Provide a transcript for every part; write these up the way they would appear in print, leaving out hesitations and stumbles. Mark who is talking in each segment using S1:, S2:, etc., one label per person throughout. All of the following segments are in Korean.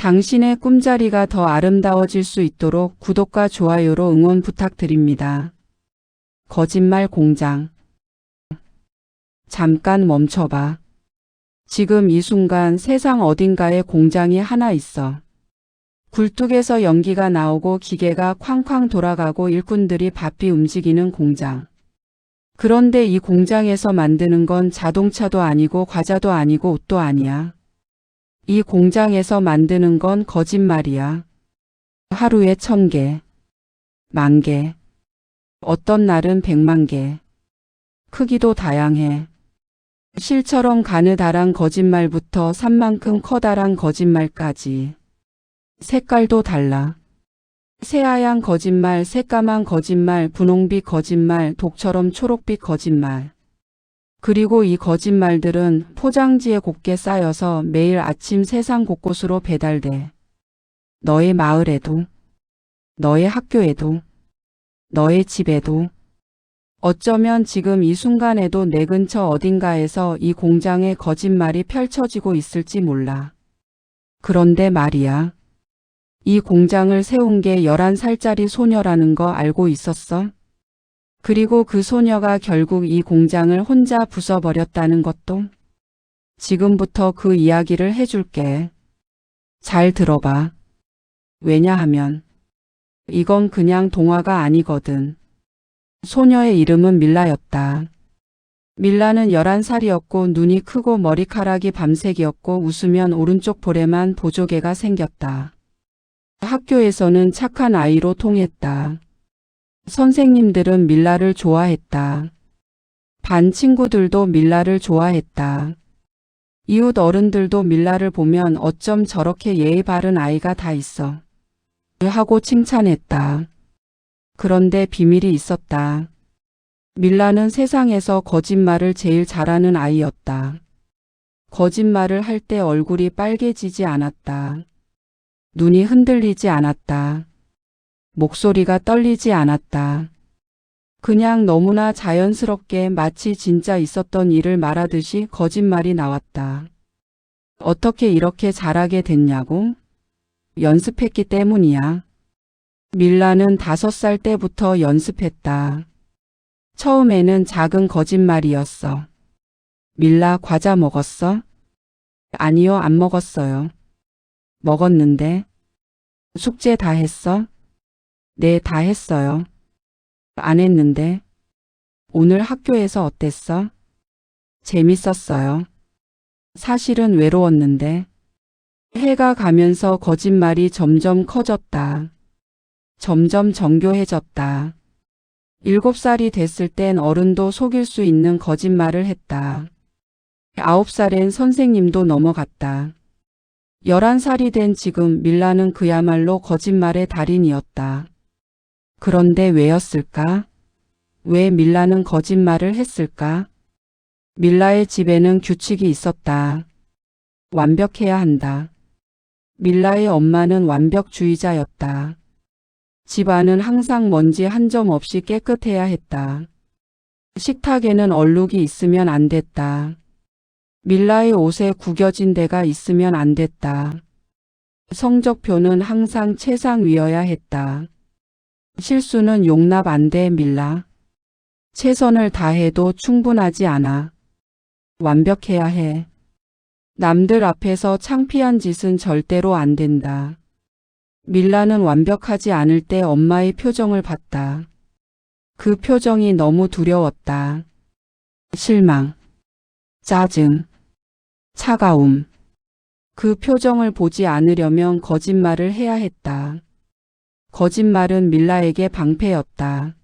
S1: 당신의 꿈자리가 더 아름다워질 수 있도록 구독과 좋아요로 응원 부탁드립니다. 거짓말 공장. 잠깐 멈춰봐. 지금 이 순간 세상 어딘가에 공장이 하나 있어. 굴뚝에서 연기가 나오고 기계가 쾅쾅 돌아가고 일꾼들이 바삐 움직이는 공장. 그런데 이 공장에서 만드는 건 자동차도 아니고 과자도 아니고 옷도 아니야. 이 공장에서 만드는 건 거짓말이야. 하루에 1000개, 10,000개, 어떤 날은 100만 개. 크기도 다양해. 실처럼 가느다란 거짓말부터 산만큼 커다란 거짓말까지. 색깔도 달라. 새하얀 거짓말, 새까만 거짓말, 분홍빛 거짓말, 독처럼 초록빛 거짓말. 그리고 이 거짓말들은 포장지에 곱게 쌓여서 매일 아침 세상 곳곳으로 배달돼. 너의 마을에도, 너의 학교에도, 너의 집에도, 어쩌면 지금 이 순간에도 내 근처 어딘가에서 이 공장의 거짓말이 펼쳐지고 있을지 몰라. 그런데 말이야. 이 공장을 세운 게 11살짜리 소녀라는 거 알고 있었어? 그리고 그 소녀가 결국 이 공장을 혼자 부숴버렸다는 것도? 지금부터 그 이야기를 해줄게. 잘 들어봐. 왜냐하면 이건 그냥 동화가 아니거든. 소녀의 이름은 밀라였다. 밀라는 11살이었고 눈이 크고 머리카락이 밤색이었고 웃으면 오른쪽 볼에만 보조개가 생겼다. 학교에서는 착한 아이로 통했다. 선생님들은 밀라를 좋아했다. 반 친구들도 밀라를 좋아했다. 이웃 어른들도 밀라를 보면 어쩜 저렇게 예의 바른 아이가 다 있어. 하고 칭찬했다. 그런데 비밀이 있었다. 밀라는 세상에서 거짓말을 제일 잘하는 아이였다. 거짓말을 할 때 얼굴이 빨개지지 않았다. 눈이 흔들리지 않았다. 목소리가 떨리지 않았다. 그냥 너무나 자연스럽게 마치 진짜 있었던 일을 말하듯이 거짓말이 나왔다. 어떻게 이렇게 잘하게 됐냐고? 연습했기 때문이야. 밀라는 5살 때부터 연습했다. 처음에는 작은 거짓말이었어. 밀라 과자 먹었어? 아니요, 안 먹었어요. 먹었는데? 숙제 다 했어? 네, 다 했어요. 안 했는데? 오늘 학교에서 어땠어? 재밌었어요. 사실은 외로웠는데. 해가 가면서 거짓말이 점점 커졌다. 점점 정교해졌다. 7살이 됐을 땐 어른도 속일 수 있는 거짓말을 했다. 9살엔 선생님도 넘어갔다. 11살이 된 지금 밀라는 그야말로 거짓말의 달인이었다. 그런데 왜였을까? 왜 밀라는 거짓말을 했을까? 밀라의 집에는 규칙이 있었다. 완벽해야 한다. 밀라의 엄마는 완벽주의자였다. 집안은 항상 먼지 한 점 없이 깨끗해야 했다. 식탁에는 얼룩이 있으면 안 됐다. 밀라의 옷에 구겨진 데가 있으면 안 됐다. 성적표는 항상 최상위여야 했다. 실수는 용납 안 돼, 밀라. 최선을 다해도 충분하지 않아. 완벽해야 해. 남들 앞에서 창피한 짓은 절대로 안 된다. 밀라는 완벽하지 않을 때 엄마의 표정을 봤다. 그 표정이 너무 두려웠다. 실망, 짜증, 차가움. 그 표정을 보지 않으려면 거짓말을 해야 했다. 거짓말은 밀라에게 방패였다.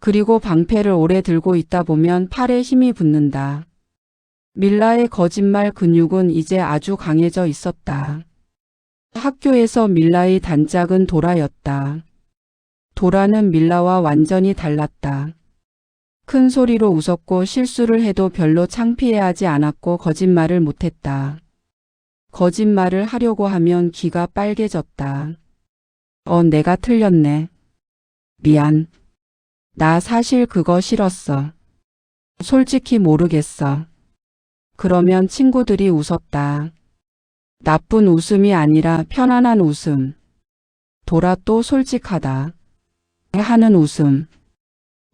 S1: 그리고 방패를 오래 들고 있다 보면 팔에 힘이 붙는다. 밀라의 거짓말 근육은 이제 아주 강해져 있었다. 학교에서 밀라의 단짝은 도라였다. 도라는 밀라와 완전히 달랐다. 큰 소리로 웃었고 실수를 해도 별로 창피해하지 않았고 거짓말을 못했다. 거짓말을 하려고 하면 귀가 빨개졌다. 내가 틀렸네. 미안. 나 사실 그거 싫었어. 솔직히 모르겠어. 그러면 친구들이 웃었다. 나쁜 웃음이 아니라 편안한 웃음. 도라 또 솔직하다. 하는 웃음.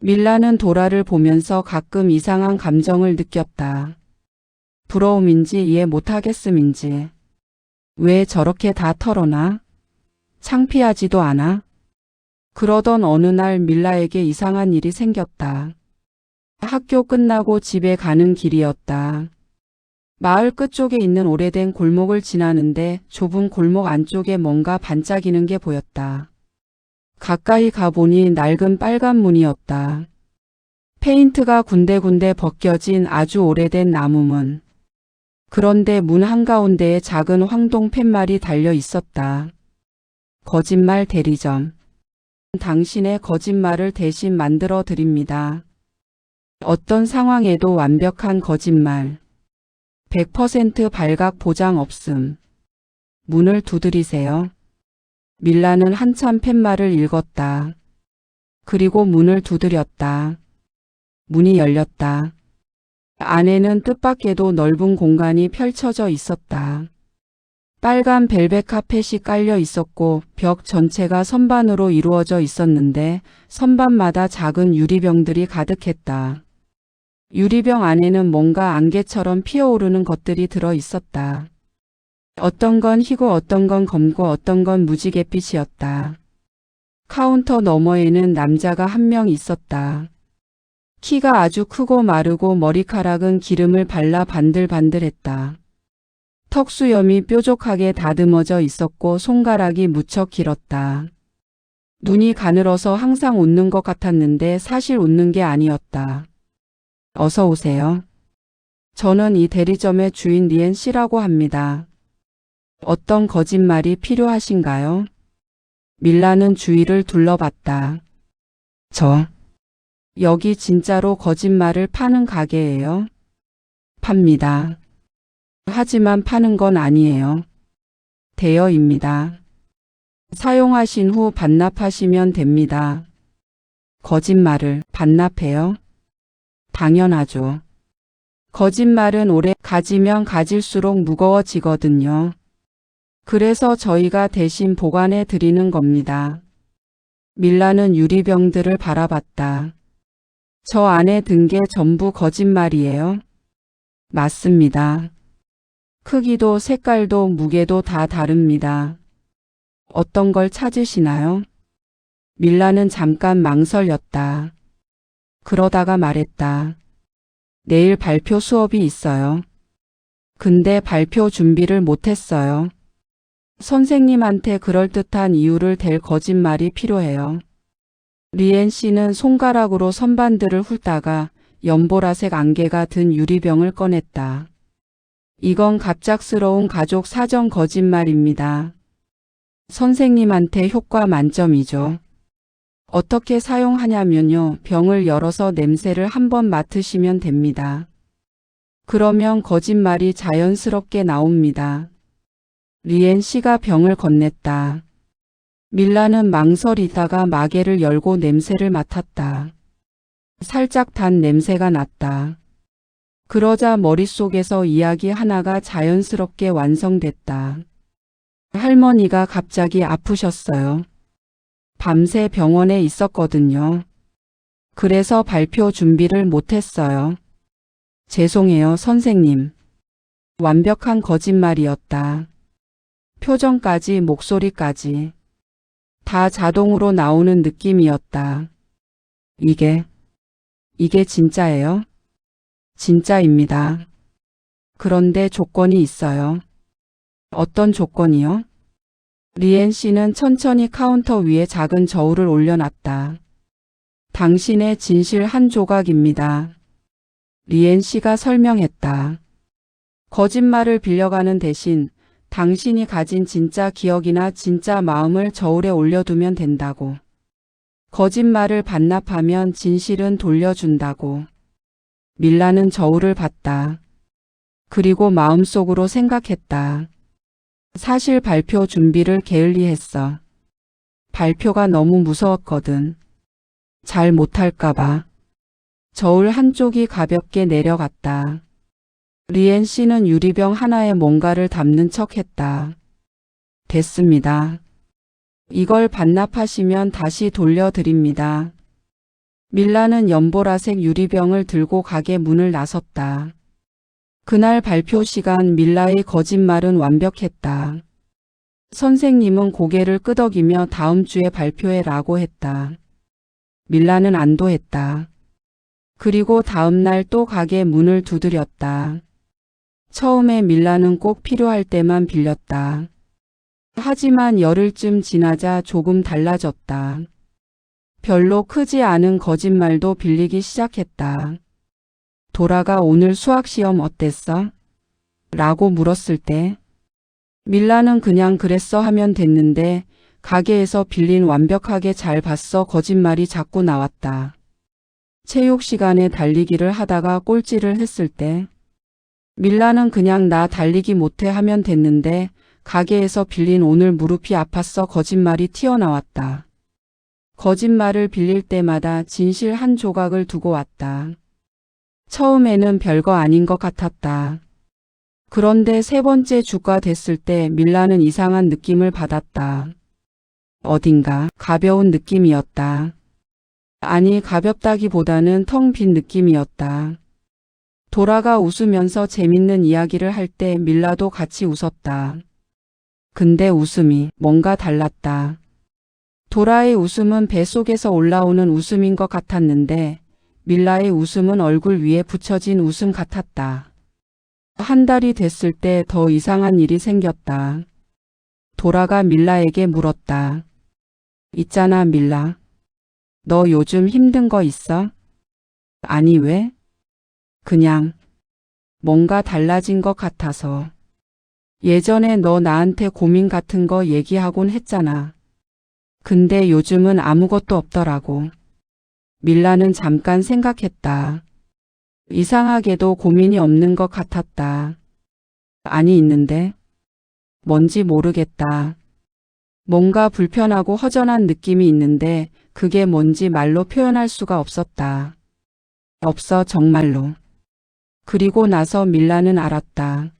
S1: 밀라는 도라를 보면서 가끔 이상한 감정을 느꼈다. 부러움인지 이해 못하겠음인지. 왜 저렇게 다 털어놔? 창피하지도 않아? 그러던 어느 날 밀라에게 이상한 일이 생겼다. 학교 끝나고 집에 가는 길이었다. 마을 끝쪽에 있는 오래된 골목을 지나는데 좁은 골목 안쪽에 뭔가 반짝이는 게 보였다. 가까이 가보니 낡은 빨간 문이었다. 페인트가 군데군데 벗겨진 아주 오래된 나무문. 그런데 문 한가운데에 작은 황동 팻말이 달려 있었다. 거짓말 대리점. 당신의 거짓말을 대신 만들어 드립니다. 어떤 상황에도 완벽한 거짓말. 100% 발각 보장 없음. 문을 두드리세요. 밀라는 한참 팻말을 읽었다. 그리고 문을 두드렸다. 문이 열렸다. 안에는 뜻밖에도 넓은 공간이 펼쳐져 있었다. 빨간 벨벳 카펫이 깔려 있었고 벽 전체가 선반으로 이루어져 있었는데 선반마다 작은 유리병들이 가득했다. 유리병 안에는 뭔가 안개처럼 피어오르는 것들이 들어 있었다. 어떤 건 희고 어떤 건 검고 어떤 건 무지갯빛이었다. 카운터 너머에는 남자가 한 명 있었다. 키가 아주 크고 마르고 머리카락은 기름을 발라 반들반들했다. 턱수염이 뾰족하게 다듬어져 있었고 손가락이 무척 길었다. 눈이 가늘어서 항상 웃는 것 같았는데 사실 웃는 게 아니었다. 어서 오세요. 저는 이 대리점의 주인 리엔 씨라고 합니다. 어떤 거짓말이 필요하신가요? 밀라는 주위를 둘러봤다. 여기 진짜로 거짓말을 파는 가게예요? 팝니다. 하지만 파는 건 아니에요. 대여입니다. 사용하신 후 반납하시면 됩니다. 거짓말을 반납해요? 당연하죠. 거짓말은 오래 가지면 가질수록 무거워지거든요. 그래서 저희가 대신 보관해 드리는 겁니다. 밀라는 유리병들을 바라봤다. 저 안에 든 게 전부 거짓말이에요? 맞습니다. 크기도 색깔도 무게도 다 다릅니다. 어떤 걸 찾으시나요? 밀라는 잠깐 망설였다. 그러다가 말했다. 내일 발표 수업이 있어요. 근데 발표 준비를 못했어요. 선생님한테 그럴듯한 이유를 댈 거짓말이 필요해요. 리엔 씨는 손가락으로 선반들을 훑다가 연보라색 안개가 든 유리병을 꺼냈다. 이건 갑작스러운 가족 사정 거짓말입니다. 선생님한테 효과 만점이죠. 어떻게 사용하냐면요. 병을 열어서 냄새를 한번 맡으시면 됩니다. 그러면 거짓말이 자연스럽게 나옵니다. 리엔 씨가 병을 건넸다. 밀라는 망설이다가 마개를 열고 냄새를 맡았다. 살짝 단 냄새가 났다. 그러자 머릿속에서 이야기 하나가 자연스럽게 완성됐다. 할머니가 갑자기 아프셨어요. 밤새 병원에 있었거든요. 그래서 발표 준비를 못했어요. 죄송해요, 선생님. 완벽한 거짓말이었다. 표정까지 목소리까지. 다 자동으로 나오는 느낌이었다. 이게 진짜예요? 진짜입니다. 그런데 조건이 있어요. 어떤 조건이요? 리엔 씨는 천천히 카운터 위에 작은 저울을 올려놨다. 당신의 진실 한 조각입니다. 리엔 씨가 설명했다. 거짓말을 빌려가는 대신 당신이 가진 진짜 기억이나 진짜 마음을 저울에 올려두면 된다고. 거짓말을 반납하면 진실은 돌려준다고. 밀라는 저울을 봤다. 그리고 마음속으로 생각했다. 사실 발표 준비를 게을리했어. 발표가 너무 무서웠거든. 잘 못할까봐. 저울 한쪽이 가볍게 내려갔다. 리엔 씨는 유리병 하나에 뭔가를 담는 척 했다. 됐습니다. 이걸 반납하시면 다시 돌려드립니다. 밀라는 연보라색 유리병을 들고 가게 문을 나섰다. 그날 발표 시간 밀라의 거짓말은 완벽했다. 선생님은 고개를 끄덕이며 다음 주에 발표해라고 했다. 밀라는 안도했다. 그리고 다음 날 또 가게 문을 두드렸다. 처음에 밀라는 꼭 필요할 때만 빌렸다. 하지만 열흘쯤 지나자 조금 달라졌다. 별로 크지 않은 거짓말도 빌리기 시작했다. 도라가 오늘 수학시험 어땠어? 라고 물었을 때 밀라는 그냥 그랬어 하면 됐는데 가게에서 빌린 완벽하게 잘 봤어 거짓말이 자꾸 나왔다. 체육 시간에 달리기를 하다가 꼴찌를 했을 때 밀라는 그냥 나 달리기 못해 하면 됐는데 가게에서 빌린 오늘 무릎이 아팠어 거짓말이 튀어나왔다. 거짓말을 빌릴 때마다 진실 한 조각을 두고 왔다. 처음에는 별거 아닌 것 같았다. 그런데 세 번째 주가 됐을 때 밀라는 이상한 느낌을 받았다. 어딘가 가벼운 느낌이었다. 아니 가볍다기보다는 텅 빈 느낌이었다. 도라가 웃으면서 재밌는 이야기를 할 때 밀라도 같이 웃었다. 근데 웃음이 뭔가 달랐다. 도라의 웃음은 뱃속에서 올라오는 웃음인 것 같았는데 밀라의 웃음은 얼굴 위에 붙여진 웃음 같았다. 한 달이 됐을 때 더 이상한 일이 생겼다. 도라가 밀라에게 물었다. 있잖아 밀라. 너 요즘 힘든 거 있어? 아니 왜? 그냥 뭔가 달라진 것 같아서. 예전에 너 나한테 고민 같은 거 얘기하곤 했잖아. 근데 요즘은 아무것도 없더라고. 밀라는 잠깐 생각했다. 이상하게도 고민이 없는 것 같았다. 아니 있는데? 뭔지 모르겠다. 뭔가 불편하고 허전한 느낌이 있는데 그게 뭔지 말로 표현할 수가 없었다. 없어 정말로. 그리고 나서 밀라는 알았다.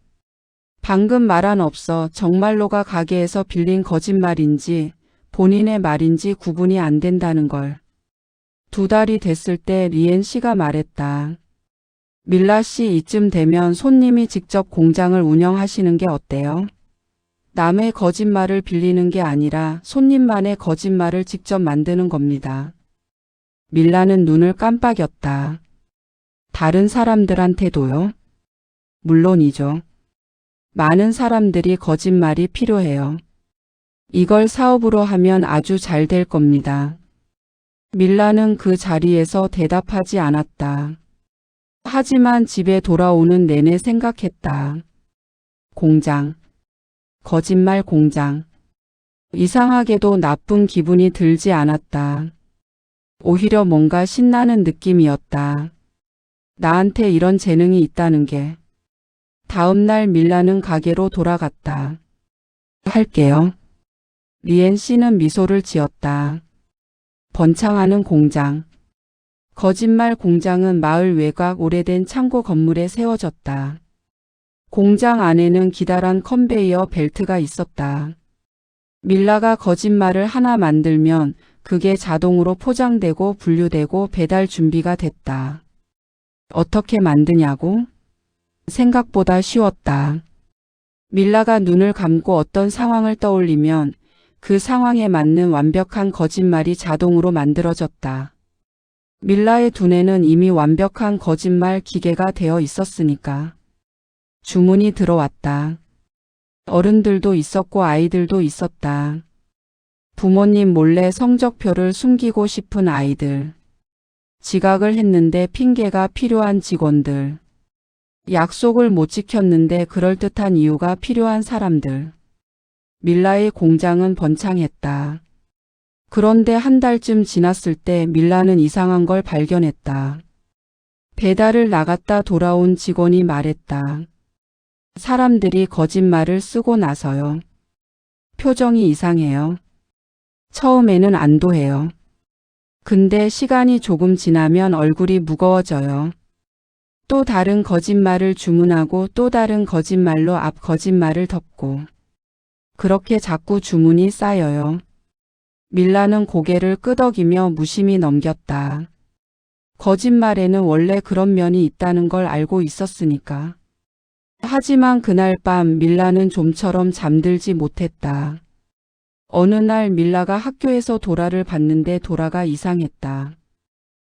S1: 방금 말한 없어 정말로가 가게에서 빌린 거짓말인지 본인의 말인지 구분이 안 된다는 걸. 2달이 됐을 때 리엔 씨가 말했다. 밀라 씨 이쯤 되면 손님이 직접 공장을 운영하시는 게 어때요? 남의 거짓말을 빌리는 게 아니라 손님만의 거짓말을 직접 만드는 겁니다. 밀라는 눈을 깜빡였다. 다른 사람들한테도요? 물론이죠. 많은 사람들이 거짓말이 필요해요. 이걸 사업으로 하면 아주 잘 될 겁니다. 밀라는 그 자리에서 대답하지 않았다. 하지만 집에 돌아오는 내내 생각했다. 공장. 거짓말 공장. 이상하게도 나쁜 기분이 들지 않았다. 오히려 뭔가 신나는 느낌이었다. 나한테 이런 재능이 있다는 게. 다음 날 밀라는 가게로 돌아갔다. 할게요. 리엔 씨는 미소를 지었다. 번창하는 공장. 거짓말 공장은 마을 외곽 오래된 창고 건물에 세워졌다. 공장 안에는 기다란 컨베이어 벨트가 있었다. 밀라가 거짓말을 하나 만들면 그게 자동으로 포장되고 분류되고 배달 준비가 됐다. 어떻게 만드냐고? 생각보다 쉬웠다. 밀라가 눈을 감고 어떤 상황을 떠올리면 그 상황에 맞는 완벽한 거짓말이 자동으로 만들어졌다. 밀라의 두뇌는 이미 완벽한 거짓말 기계가 되어 있었으니까. 주문이 들어왔다. 어른들도 있었고 아이들도 있었다. 부모님 몰래 성적표를 숨기고 싶은 아이들. 지각을 했는데 핑계가 필요한 직원들. 약속을 못 지켰는데 그럴듯한 이유가 필요한 사람들. 밀라의 공장은 번창했다. 그런데 한 달쯤 지났을 때 밀라는 이상한 걸 발견했다. 배달을 나갔다 돌아온 직원이 말했다. 사람들이 거짓말을 쓰고 나서요. 표정이 이상해요. 처음에는 안도해요. 근데 시간이 조금 지나면 얼굴이 무거워져요. 또 다른 거짓말을 주문하고 또 다른 거짓말로 앞 거짓말을 덮고 그렇게 자꾸 주문이 쌓여요. 밀라는 고개를 끄덕이며 무심히 넘겼다. 거짓말에는 원래 그런 면이 있다는 걸 알고 있었으니까. 하지만 그날 밤 밀라는 좀처럼 잠들지 못했다. 어느 날 밀라가 학교에서 도라를 봤는데 도라가 이상했다.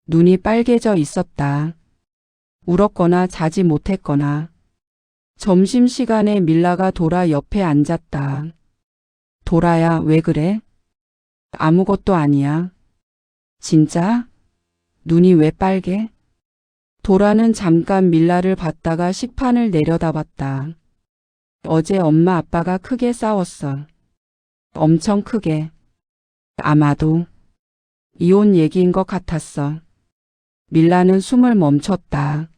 S1: 눈이 빨개져 있었다. 울었거나 자지 못했거나. 점심시간에 밀라가 도라 옆에 앉았다. 도라야, 왜 그래? 아무것도 아니야. 진짜? 눈이 왜 빨개? 도라는 잠깐 밀라를 봤다가 식판을 내려다봤다. 어제 엄마 아빠가 크게 싸웠어. 엄청 크게. 아마도 이혼 얘기인 것 같았어. 밀라는 숨을 멈췄다.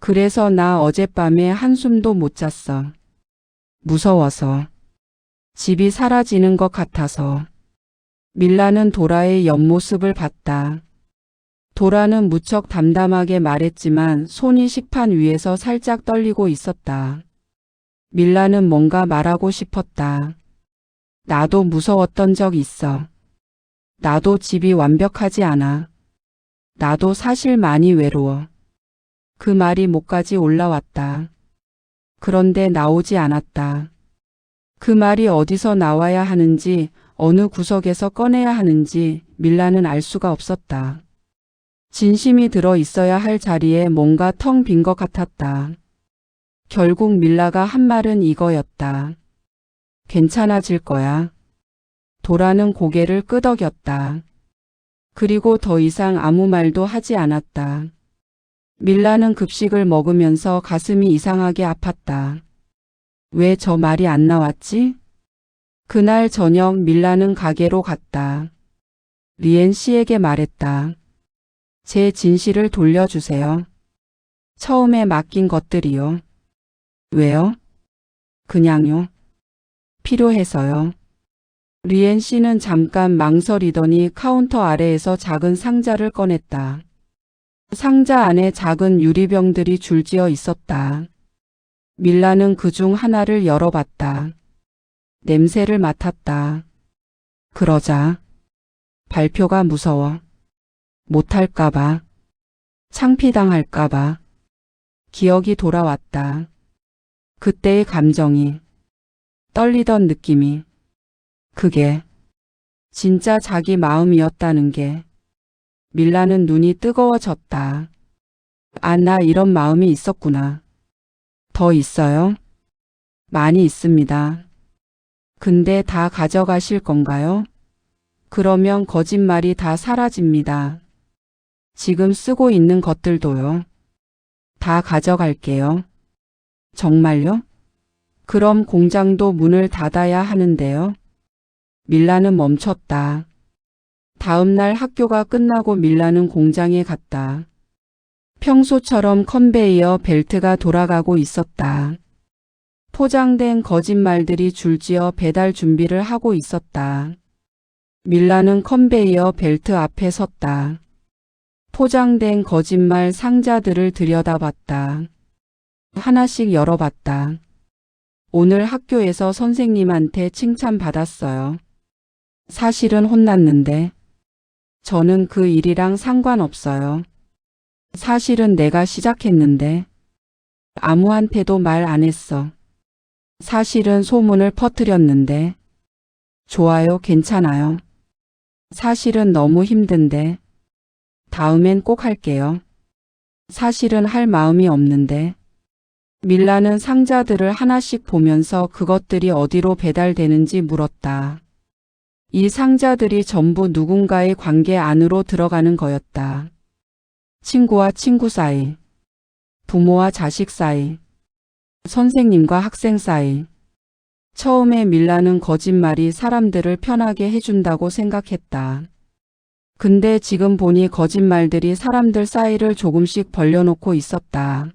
S1: 그래서 나 어젯밤에 한숨도 못 잤어. 무서워서. 집이 사라지는 것 같아서. 밀라는 도라의 옆모습을 봤다. 도라는 무척 담담하게 말했지만 손이 식판 위에서 살짝 떨리고 있었다. 밀라는 뭔가 말하고 싶었다. 나도 무서웠던 적 있어. 나도 집이 완벽하지 않아. 나도 사실 많이 외로워. 그 말이 목까지 올라왔다. 그런데 나오지 않았다. 그 말이 어디서 나와야 하는지, 어느 구석에서 꺼내야 하는지 밀라는 알 수가 없었다. 진심이 들어 있어야 할 자리에 뭔가 텅 빈 것 같았다. 결국 밀라가 한 말은 이거였다. 괜찮아질 거야. 도라는 고개를 끄덕였다. 그리고 더 이상 아무 말도 하지 않았다. 밀라는 급식을 먹으면서 가슴이 이상하게 아팠다. 왜 저 말이 안 나왔지? 그날 저녁 밀라는 가게로 갔다. 리엔 씨에게 말했다. 제 진실을 돌려주세요. 처음에 맡긴 것들이요. 왜요? 그냥요. 필요해서요. 리엔 씨는 잠깐 망설이더니 카운터 아래에서 작은 상자를 꺼냈다. 상자 안에 작은 유리병들이 줄지어 있었다. 밀라는 그중 하나를 열어봤다. 냄새를 맡았다. 그러자 발표가 무서워. 못할까봐. 창피당할까봐. 기억이 돌아왔다. 그때의 감정이. 떨리던 느낌이. 그게 진짜 자기 마음이었다는 게. 밀라는 눈이 뜨거워졌다. 아, 나 이런 마음이 있었구나. 더 있어요? 많이 있습니다. 근데 다 가져가실 건가요? 그러면 거짓말이 다 사라집니다. 지금 쓰고 있는 것들도요. 다 가져갈게요. 정말요? 그럼 공장도 문을 닫아야 하는데요. 밀라는 멈췄다. 다음 날 학교가 끝나고 밀라는 공장에 갔다. 평소처럼 컨베이어 벨트가 돌아가고 있었다. 포장된 거짓말들이 줄지어 배달 준비를 하고 있었다. 밀라는 컨베이어 벨트 앞에 섰다. 포장된 거짓말 상자들을 들여다봤다. 하나씩 열어봤다. 오늘 학교에서 선생님한테 칭찬받았어요. 사실은 혼났는데. 저는 그 일이랑 상관없어요. 사실은 내가 시작했는데. 아무한테도 말 안 했어. 사실은 소문을 퍼뜨렸는데. 좋아요, 괜찮아요. 사실은 너무 힘든데. 다음엔 꼭 할게요. 사실은 할 마음이 없는데. 밀라는 상자들을 하나씩 보면서 그것들이 어디로 배달되는지 물었다. 이 상자들이 전부 누군가의 관계 안으로 들어가는 거였다. 친구와 친구 사이, 부모와 자식 사이, 선생님과 학생 사이. 처음에 밀라는 거짓말이 사람들을 편하게 해준다고 생각했다. 근데 지금 보니 거짓말들이 사람들 사이를 조금씩 벌려놓고 있었다.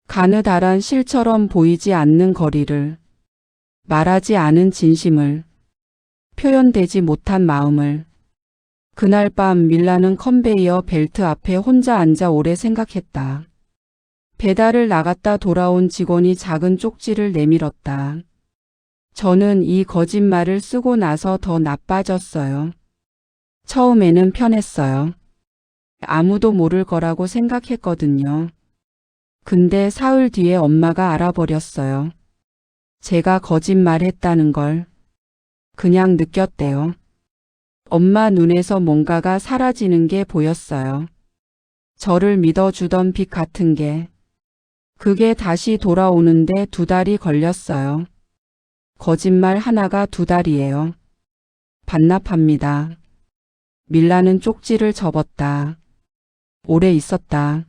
S1: 가느다란 실처럼 보이지 않는 거리를, 말하지 않은 진심을, 표현되지 못한 마음을. 그날 밤 밀라는 컨베이어 벨트 앞에 혼자 앉아 오래 생각했다. 배달을 나갔다 돌아온 직원이 작은 쪽지를 내밀었다. 저는 이 거짓말을 쓰고 나서 더 나빠졌어요. 처음에는 편했어요. 아무도 모를 거라고 생각했거든요. 근데 사흘 뒤에 엄마가 알아버렸어요. 제가 거짓말했다는 걸 그냥 느꼈대요. 엄마 눈에서 뭔가가 사라지는 게 보였어요. 저를 믿어주던 빛 같은 게. 그게 다시 돌아오는데 2달이 걸렸어요. 거짓말 하나가 2달이에요. 반납합니다. 밀라는 쪽지를 접었다. 오래 있었다.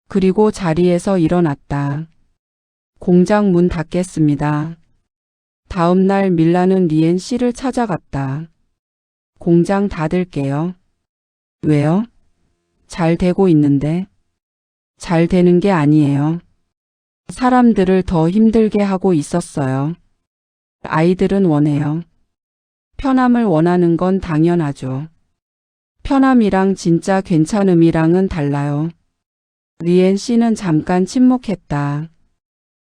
S1: 그리고 자리에서 일어났다. 공장 문 닫겠습니다. 다음 날 밀라는 리엔 씨를 찾아갔다. 공장 닫을게요. 왜요? 잘 되고 있는데. 잘 되는 게 아니에요. 사람들을 더 힘들게 하고 있었어요. 아이들은 원해요. 편함을 원하는 건 당연하죠. 편함이랑 진짜 괜찮음이랑은 달라요. 리엔 씨는 잠깐 침묵했다.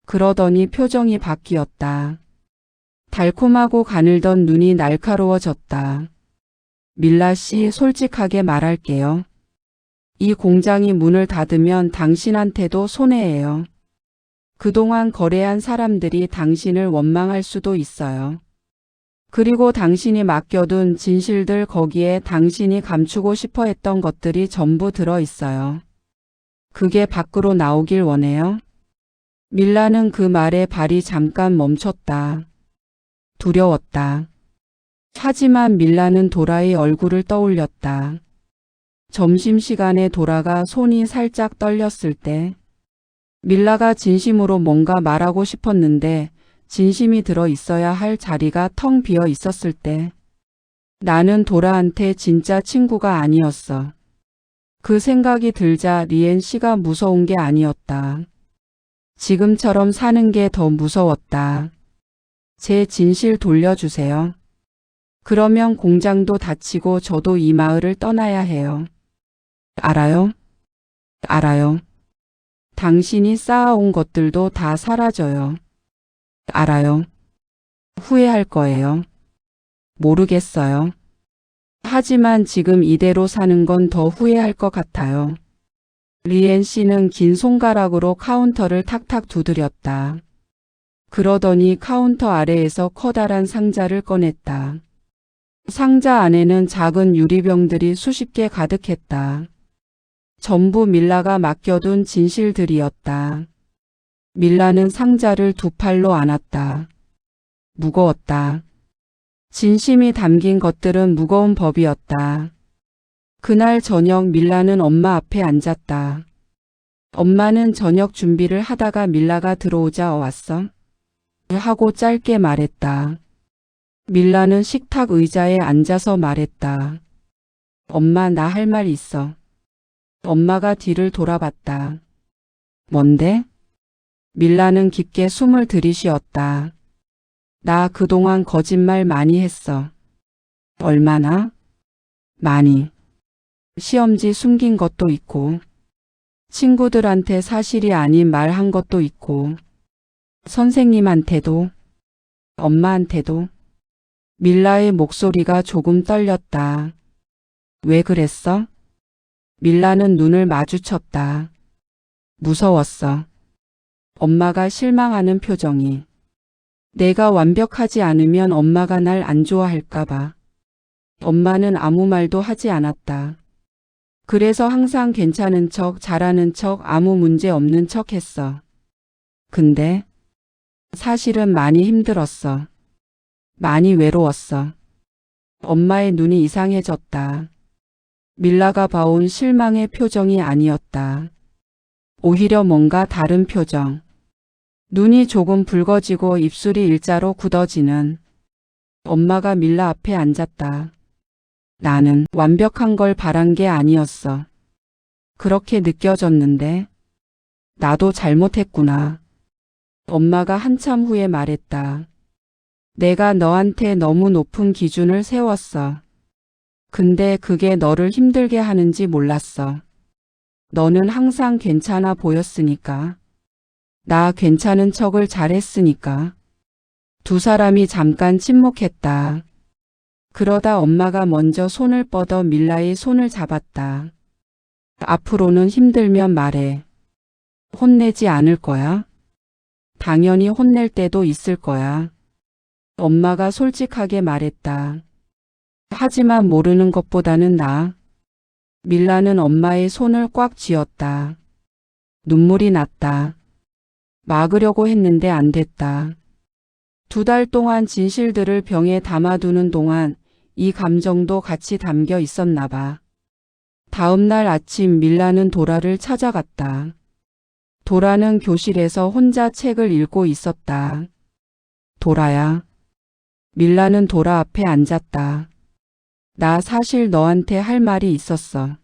S1: 그러더니 표정이 바뀌었다. 달콤하고 가늘던 눈이 날카로워졌다. 밀라 씨, 솔직하게 말할게요. 이 공장이 문을 닫으면 당신한테도 손해예요. 그동안 거래한 사람들이 당신을 원망할 수도 있어요. 그리고 당신이 맡겨둔 진실들, 거기에 당신이 감추고 싶어 했던 것들이 전부 들어 있어요. 그게 밖으로 나오길 원해요? 밀라는 그 말에 발이 잠깐 멈췄다. 두려웠다. 하지만 밀라는 도라의 얼굴을 떠올렸다. 점심시간에 돌아가 손이 살짝 떨렸을 때, 밀라가 진심으로 뭔가 말하고 싶었는데 진심이 들어 있어야 할 자리가 텅 비어 있었을 때, 나는 도라한테 진짜 친구가 아니었어. 그 생각이 들자 리엔 씨가 무서운 게 아니었다. 지금처럼 사는 게 더 무서웠다. 제 진실 돌려주세요. 그러면 공장도 닫히고 저도 이 마을을 떠나야 해요. 알아요? 알아요. 당신이 쌓아온 것들도 다 사라져요. 알아요. 후회할 거예요. 모르겠어요. 하지만 지금 이대로 사는 건 더 후회할 것 같아요. 리엔 씨는 긴 손가락으로 카운터를 탁탁 두드렸다. 그러더니 카운터 아래에서 커다란 상자를 꺼냈다. 상자 안에는 작은 유리병들이 수십 개 가득했다. 전부 밀라가 맡겨둔 진실들이었다. 밀라는 상자를 2팔로 안았다. 무거웠다. 진심이 담긴 것들은 무거운 법이었다. 그날 저녁 밀라는 엄마 앞에 앉았다. 엄마는 저녁 준비를 하다가 밀라가 들어오자 왔어? 하고 짧게 말했다. 밀라는 식탁 의자에 앉아서 말했다. 엄마, 나 할 말 있어. 엄마가 뒤를 돌아봤다. 뭔데? 밀라는 깊게 숨을 들이쉬었다. 나 그동안 거짓말 많이 했어. 얼마나? 많이. 시험지 숨긴 것도 있고, 친구들한테 사실이 아닌 말 한 것도 있고, 선생님한테도, 엄마한테도. 밀라의 목소리가 조금 떨렸다. 왜 그랬어? 밀라는 눈을 마주쳤다. 무서웠어. 엄마가 실망하는 표정이. 내가 완벽하지 않으면 엄마가 날 안 좋아할까봐. 엄마는 아무 말도 하지 않았다. 그래서 항상 괜찮은 척, 잘하는 척, 아무 문제 없는 척 했어. 근데 사실은 많이 힘들었어. 많이 외로웠어. 엄마의 눈이 이상해졌다. 밀라가 봐온 실망의 표정이 아니었다. 오히려 뭔가 다른 표정. 눈이 조금 붉어지고 입술이 일자로 굳어지는. 엄마가 밀라 앞에 앉았다. 나는 완벽한 걸 바란 게 아니었어. 그렇게 느껴졌는데 나도 잘못했구나. 엄마가 한참 후에 말했다. 내가 너한테 너무 높은 기준을 세웠어. 근데 그게 너를 힘들게 하는지 몰랐어. 너는 항상 괜찮아 보였으니까. 나 괜찮은 척을 잘했으니까. 두 사람이 잠깐 침묵했다. 그러다 엄마가 먼저 손을 뻗어 밀라의 손을 잡았다. 앞으로는 힘들면 말해. 혼내지 않을 거야? 당연히 혼낼 때도 있을 거야. 엄마가 솔직하게 말했다. 하지만 모르는 것보다는 나아. 밀라는 엄마의 손을 꽉 쥐었다. 눈물이 났다. 막으려고 했는데 안 됐다. 2달 동안 진실들을 병에 담아두는 동안 이 감정도 같이 담겨 있었나 봐. 다음 날 아침 밀라는 도라를 찾아갔다. 도라는 교실에서 혼자 책을 읽고 있었다. 도라야. 밀라는 도라 앞에 앉았다. 나 사실 너한테 할 말이 있었어.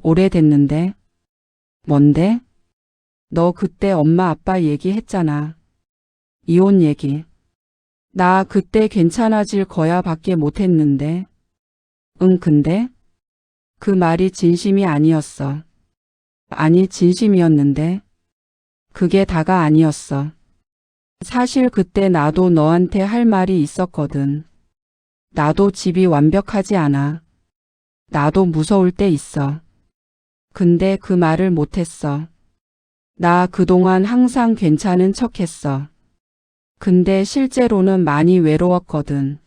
S1: 오래됐는데. 뭔데? 너 그때 엄마 아빠 얘기했잖아. 이혼 얘기. 나 그때 괜찮아질 거야 밖에 못했는데. 응, 근데? 그 말이 진심이 아니었어. 아니, 진심이었는데. 그게 다가 아니었어. 사실 그때 나도 너한테 할 말이 있었거든. 나도 집이 완벽하지 않아. 나도 무서울 때 있어. 근데 그 말을 못했어. 나 그동안 항상 괜찮은 척했어. 근데 실제로는 많이 외로웠거든.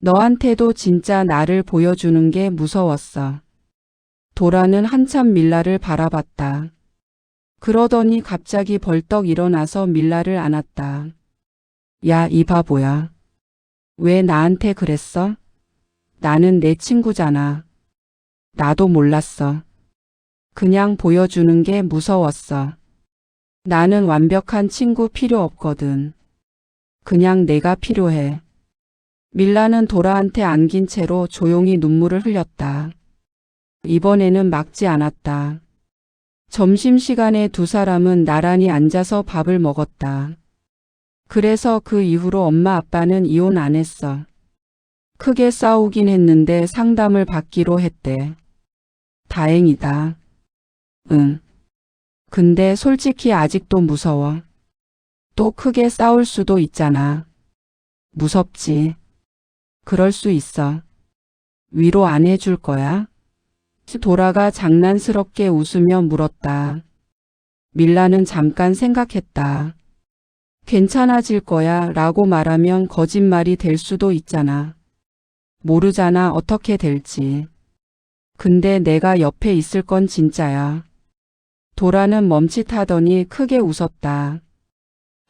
S1: 너한테도 진짜 나를 보여주는 게 무서웠어. 도라는 한참 밀라를 바라봤다. 그러더니 갑자기 벌떡 일어나서 밀라를 안았다. 야, 이 바보야. 왜 나한테 그랬어? 나는 내 친구잖아. 나도 몰랐어. 그냥 보여주는 게 무서웠어. 나는 완벽한 친구 필요 없거든. 그냥 내가 필요해. 밀라는 도라한테 안긴 채로 조용히 눈물을 흘렸다. 이번에는 막지 않았다. 점심시간에 두 사람은 나란히 앉아서 밥을 먹었다. 그래서 그 이후로 엄마 아빠는 이혼 안 했어. 크게 싸우긴 했는데 상담을 받기로 했대. 다행이다. 응. 근데 솔직히 아직도 무서워. 또 크게 싸울 수도 있잖아. 무섭지. 그럴 수 있어. 위로 안 해줄 거야? 도라가 장난스럽게 웃으며 물었다. 밀라는 잠깐 생각했다. 괜찮아질 거야 라고 말하면 거짓말이 될 수도 있잖아. 모르잖아 어떻게 될지. 근데 내가 옆에 있을 건 진짜야. 도라는 멈칫하더니 크게 웃었다.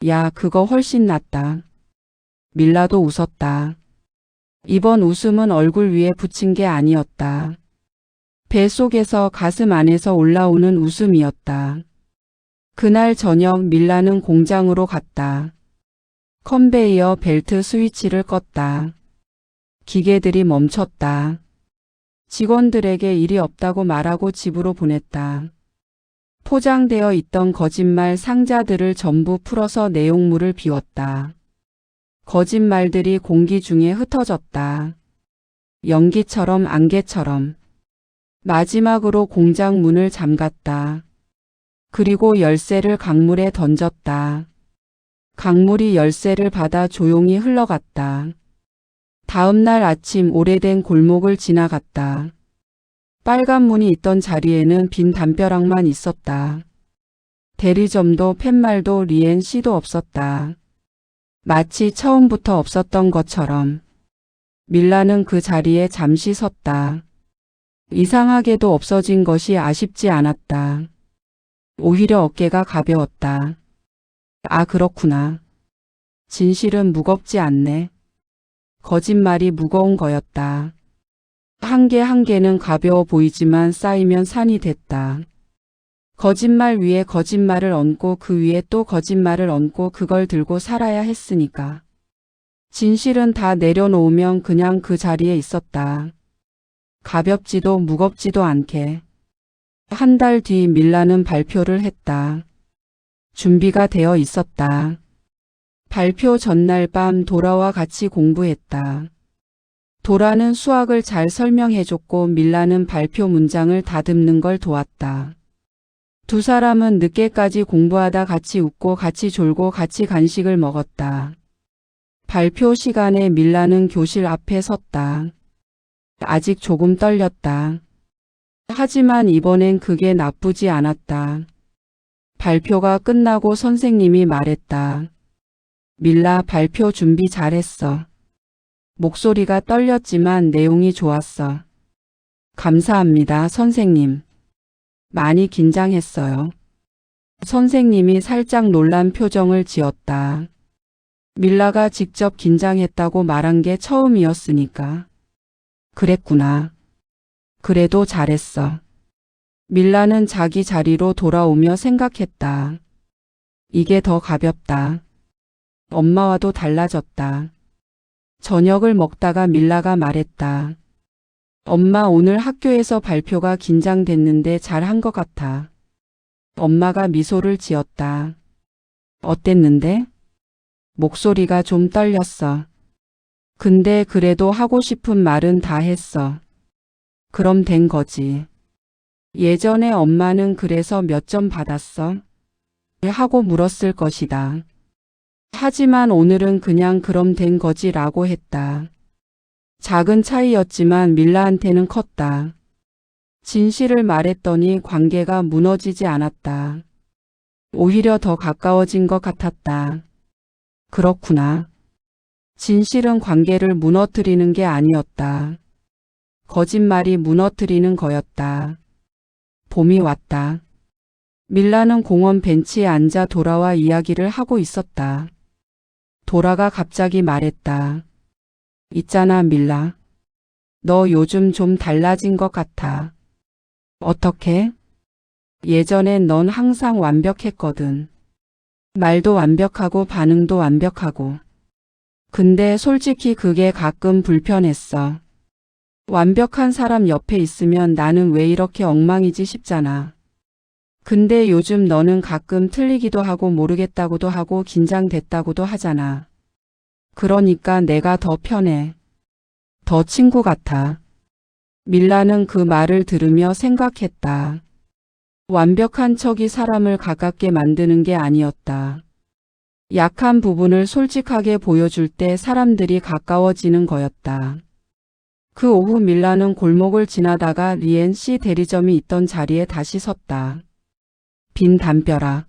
S1: 야, 그거 훨씬 낫다. 밀라도 웃었다. 이번 웃음은 얼굴 위에 붙인 게 아니었다. 뱃속에서 가슴 안에서 올라오는 웃음이었다. 그날 저녁 밀라는 공장으로 갔다. 컨베이어 벨트 스위치를 껐다. 기계들이 멈췄다. 직원들에게 일이 없다고 말하고 집으로 보냈다. 포장되어 있던 거짓말 상자들을 전부 풀어서 내용물을 비웠다. 거짓말들이 공기 중에 흩어졌다. 연기처럼 안개처럼. 마지막으로 공장 문을 잠갔다. 그리고 열쇠를 강물에 던졌다. 강물이 열쇠를 받아 조용히 흘러갔다. 다음 날 아침 오래된 골목을 지나갔다. 빨간 문이 있던 자리에는 빈 담벼락만 있었다. 대리점도 팻말도 리엔 씨도 없었다. 마치 처음부터 없었던 것처럼. 밀라는 그 자리에 잠시 섰다. 이상하게도 없어진 것이 아쉽지 않았다. 오히려 어깨가 가벼웠다. 아, 그렇구나. 진실은 무겁지 않네. 거짓말이 무거운 거였다. 한 개 한 개는 가벼워 보이지만 쌓이면 산이 됐다. 거짓말 위에 거짓말을 얹고 그 위에 또 거짓말을 얹고 그걸 들고 살아야 했으니까. 진실은 다 내려놓으면 그냥 그 자리에 있었다. 가볍지도 무겁지도 않게. 한 달 뒤 밀라는 발표를 했다. 준비가 되어 있었다. 발표 전날 밤 도라와 같이 공부했다. 도라는 수학을 잘 설명해줬고 밀라는 발표 문장을 다듬는 걸 도왔다. 두 사람은 늦게까지 공부하다 같이 웃고 같이 졸고 같이 간식을 먹었다. 발표 시간에 밀라는 교실 앞에 섰다. 아직 조금 떨렸다. 하지만 이번엔 그게 나쁘지 않았다. 발표가 끝나고 선생님이 말했다. 밀라, 발표 준비 잘했어. 목소리가 떨렸지만 내용이 좋았어. 감사합니다, 선생님. 많이 긴장했어요. 선생님이 살짝 놀란 표정을 지었다. 밀라가 직접 긴장했다고 말한 게 처음이었으니까. 그랬구나. 그래도 잘했어. 밀라는 자기 자리로 돌아오며 생각했다. 이게 더 가볍다. 엄마와도 달라졌다. 저녁을 먹다가 밀라가 말했다. 엄마, 오늘 학교에서 발표가 긴장됐는데 잘한 것 같아. 엄마가 미소를 지었다. 어땠는데? 목소리가 좀 떨렸어. 근데 그래도 하고 싶은 말은 다 했어. 그럼 된 거지. 예전에 엄마는 그래서 몇 점 받았어? 하고 물었을 것이다. 하지만 오늘은 그냥 그럼 된 거지라고 했다. 작은 차이였지만 밀라한테는 컸다. 진실을 말했더니 관계가 무너지지 않았다. 오히려 더 가까워진 것 같았다. 그렇구나. 진실은 관계를 무너뜨리는 게 아니었다. 거짓말이 무너뜨리는 거였다. 봄이 왔다. 밀라는 공원 벤치에 앉아 도라와 이야기를 하고 있었다. 도라가 갑자기 말했다. 있잖아, 밀라. 너 요즘 좀 달라진 것 같아. 어떻게? 예전엔 넌 항상 완벽했거든. 말도 완벽하고 반응도 완벽하고. 근데 솔직히 그게 가끔 불편했어. 완벽한 사람 옆에 있으면 나는 왜 이렇게 엉망이지 싶잖아. 근데 요즘 너는 가끔 틀리기도 하고 모르겠다고도 하고 긴장됐다고도 하잖아. 그러니까 내가 더 편해. 더 친구 같아. 밀라는 그 말을 들으며 생각했다. 완벽한 척이 사람을 가깝게 만드는 게 아니었다. 약한 부분을 솔직하게 보여줄 때 사람들이 가까워지는 거였다. 그 오후 밀라는 골목을 지나다가 리엔씨 대리점이 있던 자리에 다시 섰다. 빈 담벼락.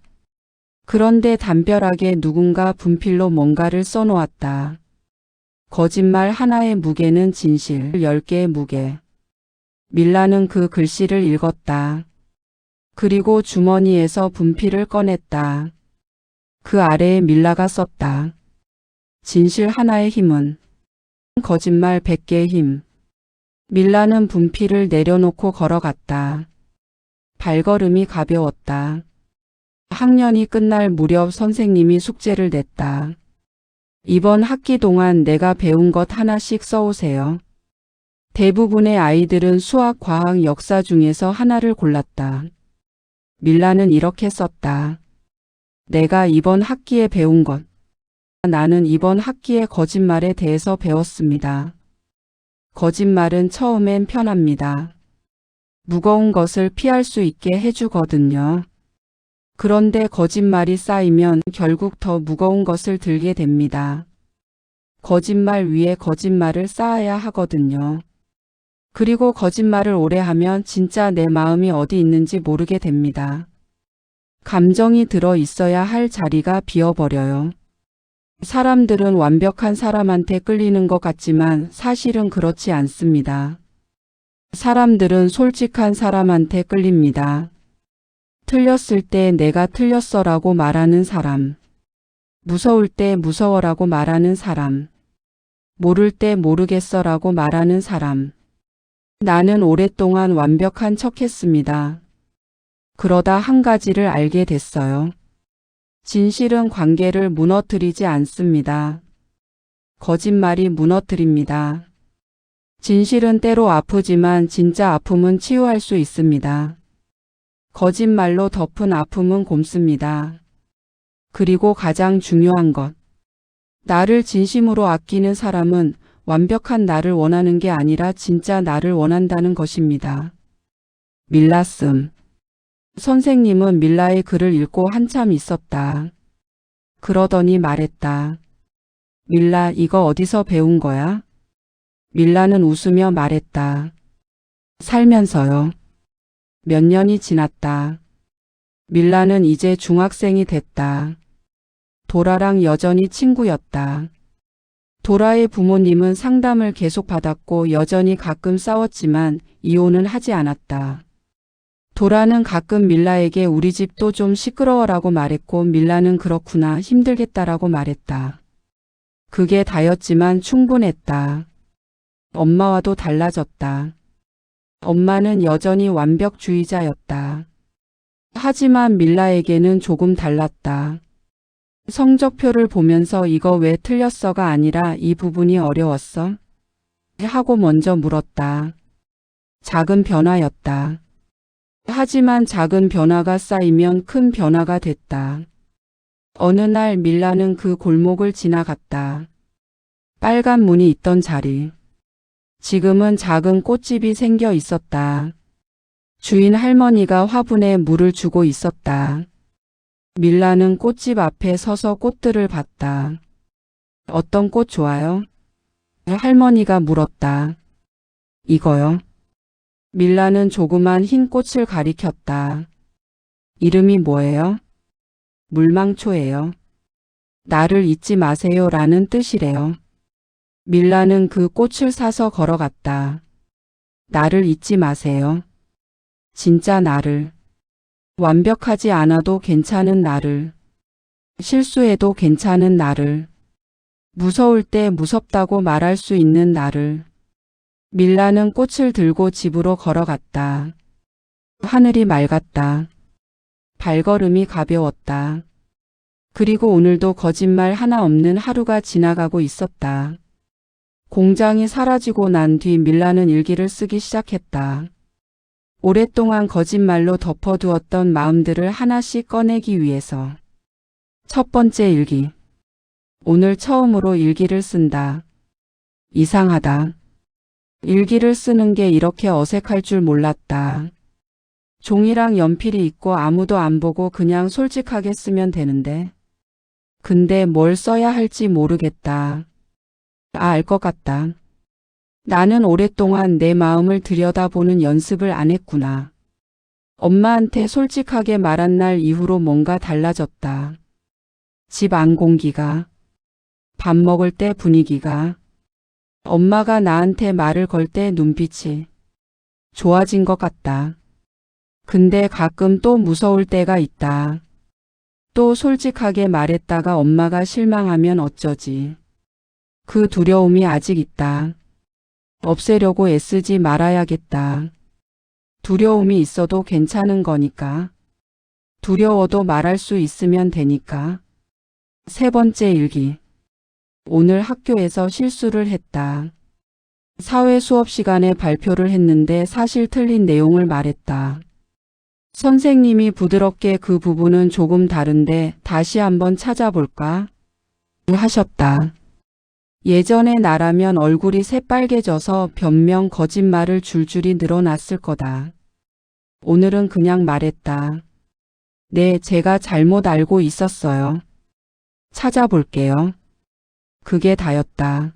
S1: 그런데 담벼락에 누군가 분필로 뭔가를 써놓았다. 거짓말 하나의 무게는 진실 10개의 무게. 밀라는 그 글씨를 읽었다. 그리고 주머니에서 분필을 꺼냈다. 그 아래에 밀라가 썼다. 진실 하나의 힘은 거짓말 100개의 힘. 밀라는 분필을 내려놓고 걸어갔다. 발걸음이 가벼웠다. 학년이 끝날 무렵 선생님이 숙제를 냈다. 이번 학기 동안 내가 배운 것 하나씩 써오세요. 대부분의 아이들은 수학, 과학, 역사 중에서 하나를 골랐다. 밀라는 이렇게 썼다. 내가 이번 학기에 배운 것. 나는 이번 학기에 거짓말에 대해서 배웠습니다. 거짓말은 처음엔 편합니다. 무거운 것을 피할 수 있게 해주거든요. 그런데 거짓말이 쌓이면 결국 더 무거운 것을 들게 됩니다. 거짓말 위에 거짓말을 쌓아야 하거든요. 그리고 거짓말을 오래 하면 진짜 내 마음이 어디 있는지 모르게 됩니다. 감정이 들어 있어야 할 자리가 비어버려요. 사람들은 완벽한 사람한테 끌리는 것 같지만 사실은 그렇지 않습니다. 사람들은 솔직한 사람한테 끌립니다. 틀렸을 때 내가 틀렸어라고 말하는 사람. 무서울 때 무서워라고 말하는 사람. 모를 때 모르겠어라고 말하는 사람. 나는 오랫동안 완벽한 척했습니다. 그러다 한 가지를 알게 됐어요. 진실은 관계를 무너뜨리지 않습니다. 거짓말이 무너뜨립니다. 진실은 때로 아프지만 진짜 아픔은 치유할 수 있습니다. 거짓말로 덮은 아픔은 곪습니다. 그리고 가장 중요한 것. 나를 진심으로 아끼는 사람은 완벽한 나를 원하는 게 아니라 진짜 나를 원한다는 것입니다. 밀라씀. 선생님은 밀라의 글을 읽고 한참 있었다. 그러더니 말했다. 밀라, 이거 어디서 배운 거야? 밀라는 웃으며 말했다. 살면서요. 몇 년이 지났다. 밀라는 이제 중학생이 됐다. 도라랑 여전히 친구였다. 도라의 부모님은 상담을 계속 받았고 여전히 가끔 싸웠지만 이혼은 하지 않았다. 도라는 가끔 밀라에게 우리 집도 좀 시끄러워라고 말했고 밀라는 그렇구나, 힘들겠다라고 말했다. 그게 다였지만 충분했다. 엄마와도 달라졌다. 엄마는 여전히 완벽주의자였다. 하지만 밀라에게는 조금 달랐다. 성적표를 보면서 이거 왜 틀렸어가 아니라 이 부분이 어려웠어? 하고 먼저 물었다. 작은 변화였다. 하지만 작은 변화가 쌓이면 큰 변화가 됐다. 어느 날 밀라는 그 골목을 지나갔다. 빨간 문이 있던 자리. 지금은 작은 꽃집이 생겨 있었다. 주인 할머니가 화분에 물을 주고 있었다. 밀라는 꽃집 앞에 서서 꽃들을 봤다. 어떤 꽃 좋아요? 할머니가 물었다. 이거요. 밀라는 조그만 흰 꽃을 가리켰다. 이름이 뭐예요? 물망초예요. 나를 잊지 마세요 라는 뜻이래요. 밀라는 그 꽃을 사서 걸어갔다. 나를 잊지 마세요. 진짜 나를. 완벽하지 않아도 괜찮은 나를. 실수해도 괜찮은 나를. 무서울 때 무섭다고 말할 수 있는 나를. 밀라는 꽃을 들고 집으로 걸어갔다. 하늘이 맑았다. 발걸음이 가벼웠다. 그리고 오늘도 거짓말 하나 없는 하루가 지나가고 있었다. 공장이 사라지고 난 뒤 밀라는 일기를 쓰기 시작했다. 오랫동안 거짓말로 덮어두었던 마음들을 하나씩 꺼내기 위해서. 첫 번째 일기. 오늘 처음으로 일기를 쓴다. 이상하다. 일기를 쓰는 게 이렇게 어색할 줄 몰랐다. 종이랑 연필이 있고 아무도 안 보고 그냥 솔직하게 쓰면 되는데. 근데 뭘 써야 할지 모르겠다. 알 것 같다. 나는 오랫동안 내 마음을 들여다보는 연습을 안 했구나. 엄마한테 솔직하게 말한 날 이후로 뭔가 달라졌다. 집 안 공기가, 밥 먹을 때 분위기가, 엄마가 나한테 말을 걸 때 눈빛이 좋아진 것 같다. 근데 가끔 또 무서울 때가 있다. 또 솔직하게 말했다가 엄마가 실망하면 어쩌지. 그 두려움이 아직 있다. 없애려고 애쓰지 말아야겠다. 두려움이 있어도 괜찮은 거니까. 두려워도 말할 수 있으면 되니까. 세 번째 일기. 오늘 학교에서 실수를 했다. 사회 수업 시간에 발표를 했는데 사실 틀린 내용을 말했다. 선생님이 부드럽게 그 부분은 조금 다른데 다시 한번 찾아볼까? 하셨다. 예전에 나라면 얼굴이 새빨개져서 변명 거짓말을 줄줄이 늘어났을 거다. 오늘은 그냥 말했다. 네, 제가 잘못 알고 있었어요. 찾아볼게요. 그게 다였다.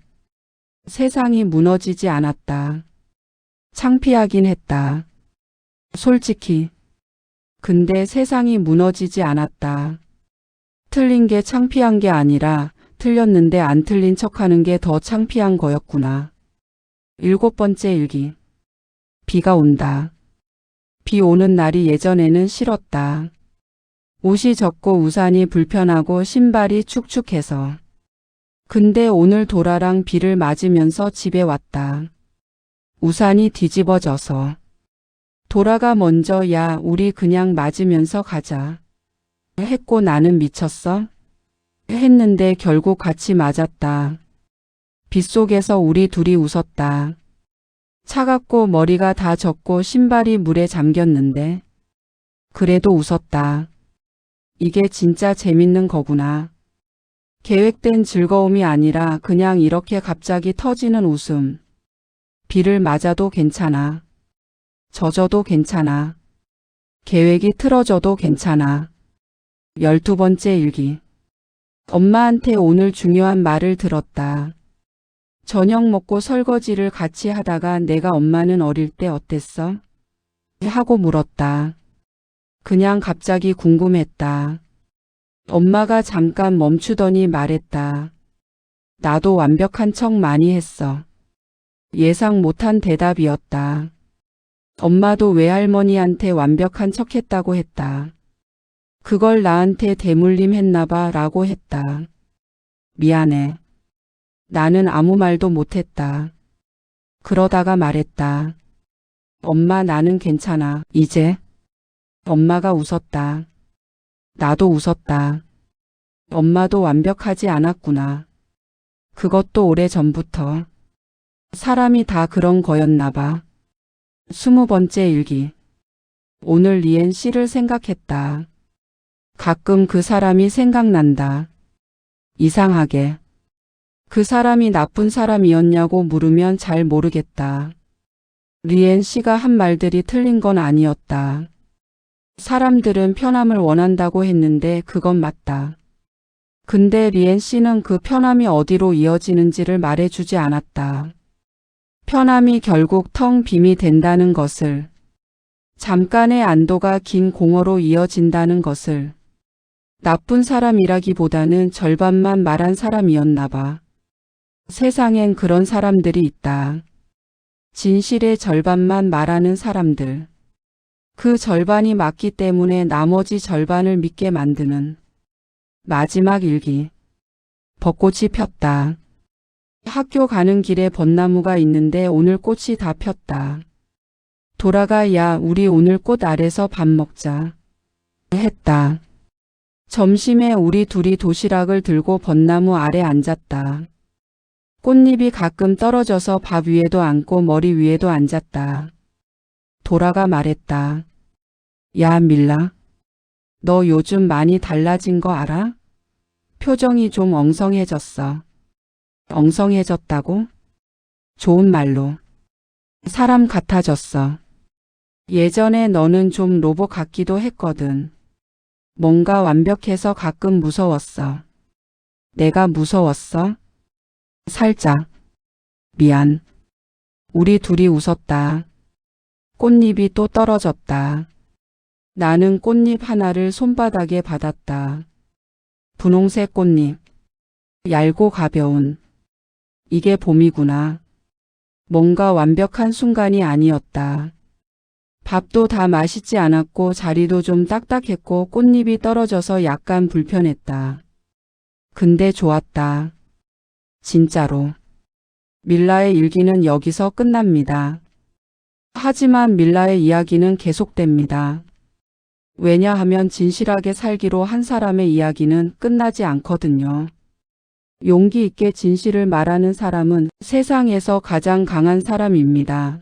S1: 세상이 무너지지 않았다. 창피하긴 했다. 솔직히. 근데 세상이 무너지지 않았다. 틀린 게 창피한 게 아니라 틀렸는데 안 틀린 척하는 게 더 창피한 거였구나. 7번째 일기. 비가 온다. 비 오는 날이 예전에는 싫었다. 옷이 젖고 우산이 불편하고 신발이 축축해서. 근데 오늘 도라랑 비를 맞으면서 집에 왔다. 우산이 뒤집어져서. 도라가 먼저 야, 우리 그냥 맞으면서 가자. 했고 나는 미쳤어? 했는데 결국 같이 맞았다. 빗속에서 우리 둘이 웃었다. 차갑고 머리가 다 젖고 신발이 물에 잠겼는데. 그래도 웃었다. 이게 진짜 재밌는 거구나. 계획된 즐거움이 아니라 그냥 이렇게 갑자기 터지는 웃음. 비를 맞아도 괜찮아. 젖어도 괜찮아. 계획이 틀어져도 괜찮아. 12번째 일기. 엄마한테 오늘 중요한 말을 들었다. 저녁 먹고 설거지를 같이 하다가 내가 엄마는 어릴 때 어땠어? 하고 물었다. 그냥 갑자기 궁금했다. 엄마가 잠깐 멈추더니 말했다. 나도 완벽한 척 많이 했어. 예상 못한 대답이었다. 엄마도 외할머니한테 완벽한 척 했다고 했다. 그걸 나한테 대물림 했나봐 라고 했다. 미안해. 나는 아무 말도 못했다. 그러다가 말했다. 엄마 나는 괜찮아. 이제. 엄마가 웃었다. 나도 웃었다. 엄마도 완벽하지 않았구나. 그것도 오래전부터. 사람이 다 그런 거였나 봐. 20번째 일기. 오늘 리엔 씨를 생각했다. 가끔 그 사람이 생각난다. 이상하게. 그 사람이 나쁜 사람이었냐고 물으면 잘 모르겠다. 리엔 씨가 한 말들이 틀린 건 아니었다. 사람들은 편함을 원한다고 했는데 그건 맞다. 근데 리엔 씨는 그 편함이 어디로 이어지는지를 말해주지 않았다. 편함이 결국 텅 빔이 된다는 것을, 잠깐의 안도가 긴 공허로 이어진다는 것을, 나쁜 사람이라기보다는 절반만 말한 사람이었나 봐. 세상엔 그런 사람들이 있다. 진실의 절반만 말하는 사람들. 그 절반이 맞기 때문에 나머지 절반을 믿게 만드는. 마지막 일기. 벚꽃이 폈다. 학교 가는 길에 벚나무가 있는데 오늘 꽃이 다 폈다. 돌아가 야 우리 오늘 꽃 아래서 밥 먹자. 했다. 점심에 우리 둘이 도시락을 들고 벚나무 아래 앉았다. 꽃잎이 가끔 떨어져서 밥 위에도 앉고 머리 위에도 앉았다. 돌아가 말했다. 야 밀라. 너 요즘 많이 달라진 거 알아? 표정이 좀 엉성해졌어. 엉성해졌다고? 좋은 말로. 사람 같아졌어. 예전에 너는 좀 로봇 같기도 했거든. 뭔가 완벽해서 가끔 무서웠어. 내가 무서웠어? 살짝. 미안. 우리 둘이 웃었다. 꽃잎이 또 떨어졌다. 나는 꽃잎 하나를 손바닥에 받았다. 분홍색 꽃잎. 얇고 가벼운. 이게 봄이구나. 뭔가 완벽한 순간이 아니었다. 밥도 다 맛있지 않았고 자리도 좀 딱딱했고 꽃잎이 떨어져서 약간 불편했다. 근데 좋았다. 진짜로. 밀라의 일기는 여기서 끝납니다. 하지만 밀라의 이야기는 계속됩니다. 왜냐하면 진실하게 살기로 한 사람의 이야기는 끝나지 않거든요. 용기 있게 진실을 말하는 사람은 세상에서 가장 강한 사람입니다.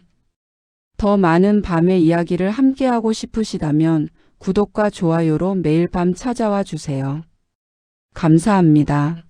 S1: 더 많은 밤의 이야기를 함께하고 싶으시다면 구독과 좋아요로 매일 밤 찾아와 주세요. 감사합니다.